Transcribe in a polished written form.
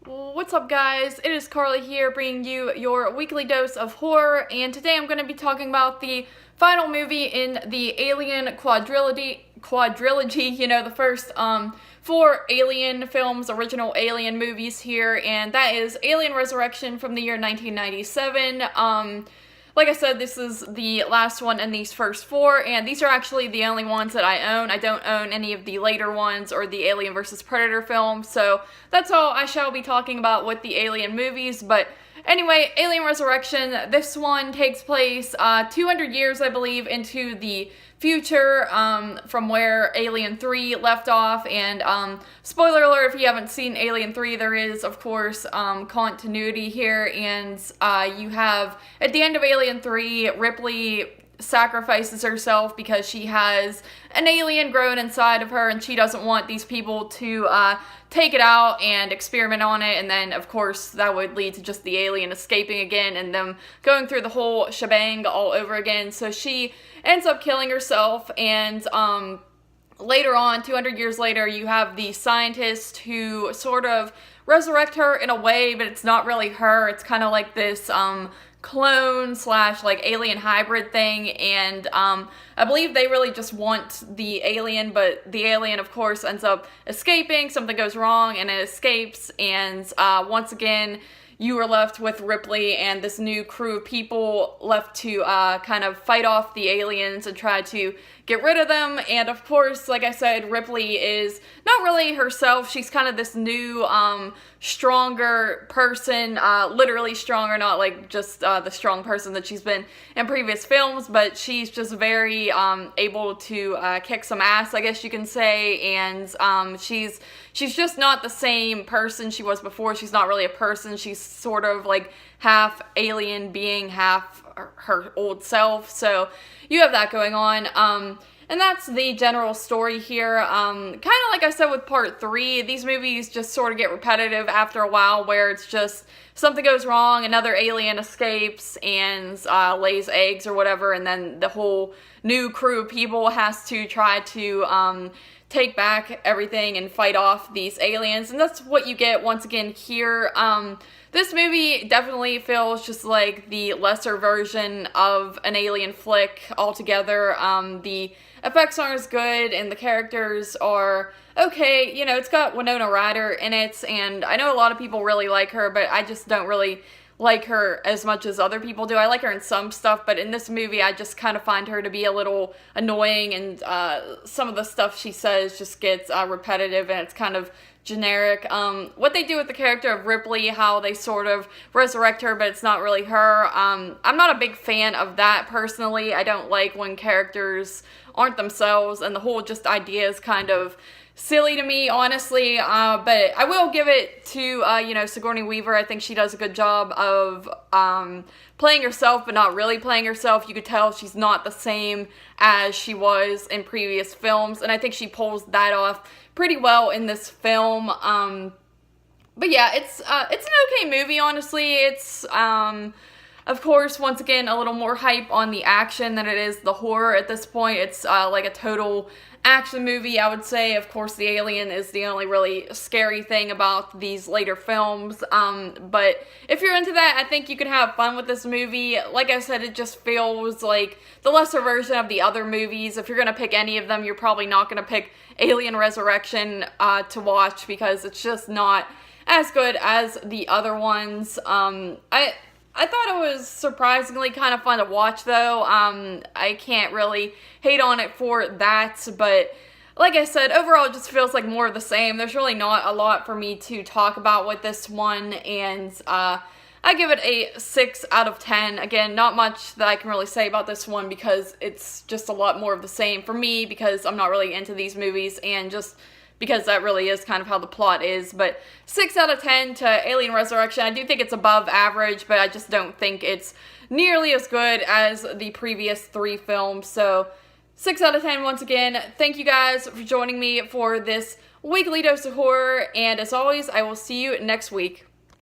What's up, guys? It is Carly here bringing you your weekly dose of horror, and today I'm going to be talking about the final movie in the Alien quadrilogy, the first four Alien films, original Alien movies here, and that is Alien Resurrection from the year 1997. Like I said, this is the last one in these first four, and these are actually the only ones that I own. I don't own any of the later ones or the Alien vs. Predator films, so that's all I shall be talking about with the Alien movies. But anyway, Alien Resurrection, this one takes place 200 years, I believe, into the future from where Alien 3 left off, and spoiler alert if you haven't seen Alien 3, there is of course continuity here, and you have at the end of Alien 3, Ripley sacrifices herself because she has an alien grown inside of her and she doesn't want these people to take it out and experiment on it, and then of course that would lead to just the alien escaping again and them going through the whole shebang all over again. So she ends up killing herself, and later on, 200 years later, you have the scientist who sort of resurrect her in a way, but it's not really her. It's kind of like this clone slash like alien hybrid thing, and I believe they really just want the alien, but the alien of course ends up escaping. Something goes wrong and it escapes, and once again you are left with Ripley and this new crew of people left to kind of fight off the aliens and try to get rid of them. And of course, like I said, Ripley is not really herself. She's kind of this new, stronger person, literally stronger, not like just the strong person that she's been in previous films, but she's just very able to kick some ass, I guess you can say, and she's just not the same person she was before. She's not really a person. She's sort of like half alien being, half her old self. So you have that going on. And that's the general story here. Kind of like I said with part 3, these movies just sort of get repetitive after a while, where it's just something goes wrong, another alien escapes and lays eggs or whatever, and then the whole new crew of people has to try to take back everything and fight off these aliens, and that's what you get once again here. This movie definitely feels just like the lesser version of an alien flick altogether. The effects aren't as good, and the characters are okay. It's got Winona Ryder in it, and I know a lot of people really like her, but I just don't really like her as much as other people do. I like her in some stuff, but in this movie I just kind of find her to be a little annoying, and some of the stuff she says just gets repetitive, and it's kind of generic. What they do with the character of Ripley, how they sort of resurrect her, but it's not really her. I'm not a big fan of that personally. I don't like when characters aren't themselves, and the whole just idea is kind of silly to me, honestly, but I will give it to, Sigourney Weaver. I think she does a good job of playing herself, but not really playing herself. You could tell she's not the same as she was in previous films, and I think she pulls that off pretty well in this film. But yeah, it's an okay movie, honestly. It's, of course, once again, a little more hype on the action than it is the horror at this point. It's like a total action movie, I would say. Of course, the alien is the only really scary thing about these later films. But if you're into that, I think you can have fun with this movie. Like I said, it just feels like the lesser version of the other movies. If you're going to pick any of them, you're probably not going to pick Alien Resurrection to watch, because it's just not as good as the other ones. I thought it was surprisingly kind of fun to watch, though. I can't really hate on it for that, but like I said, overall it just feels like more of the same. There's really not a lot for me to talk about with this one, and I give it a 6 out of 10. Again, not much that I can really say about this one, because it's just a lot more of the same for me, because I'm not really into these movies, and just because that really is kind of how the plot is. But 6 out of 10 to Alien Resurrection. I do think it's above average, but I just don't think it's nearly as good as the previous 3 films. So 6 out of 10 once again. Thank you guys for joining me for this weekly dose of horror, and as always, I will see you next week.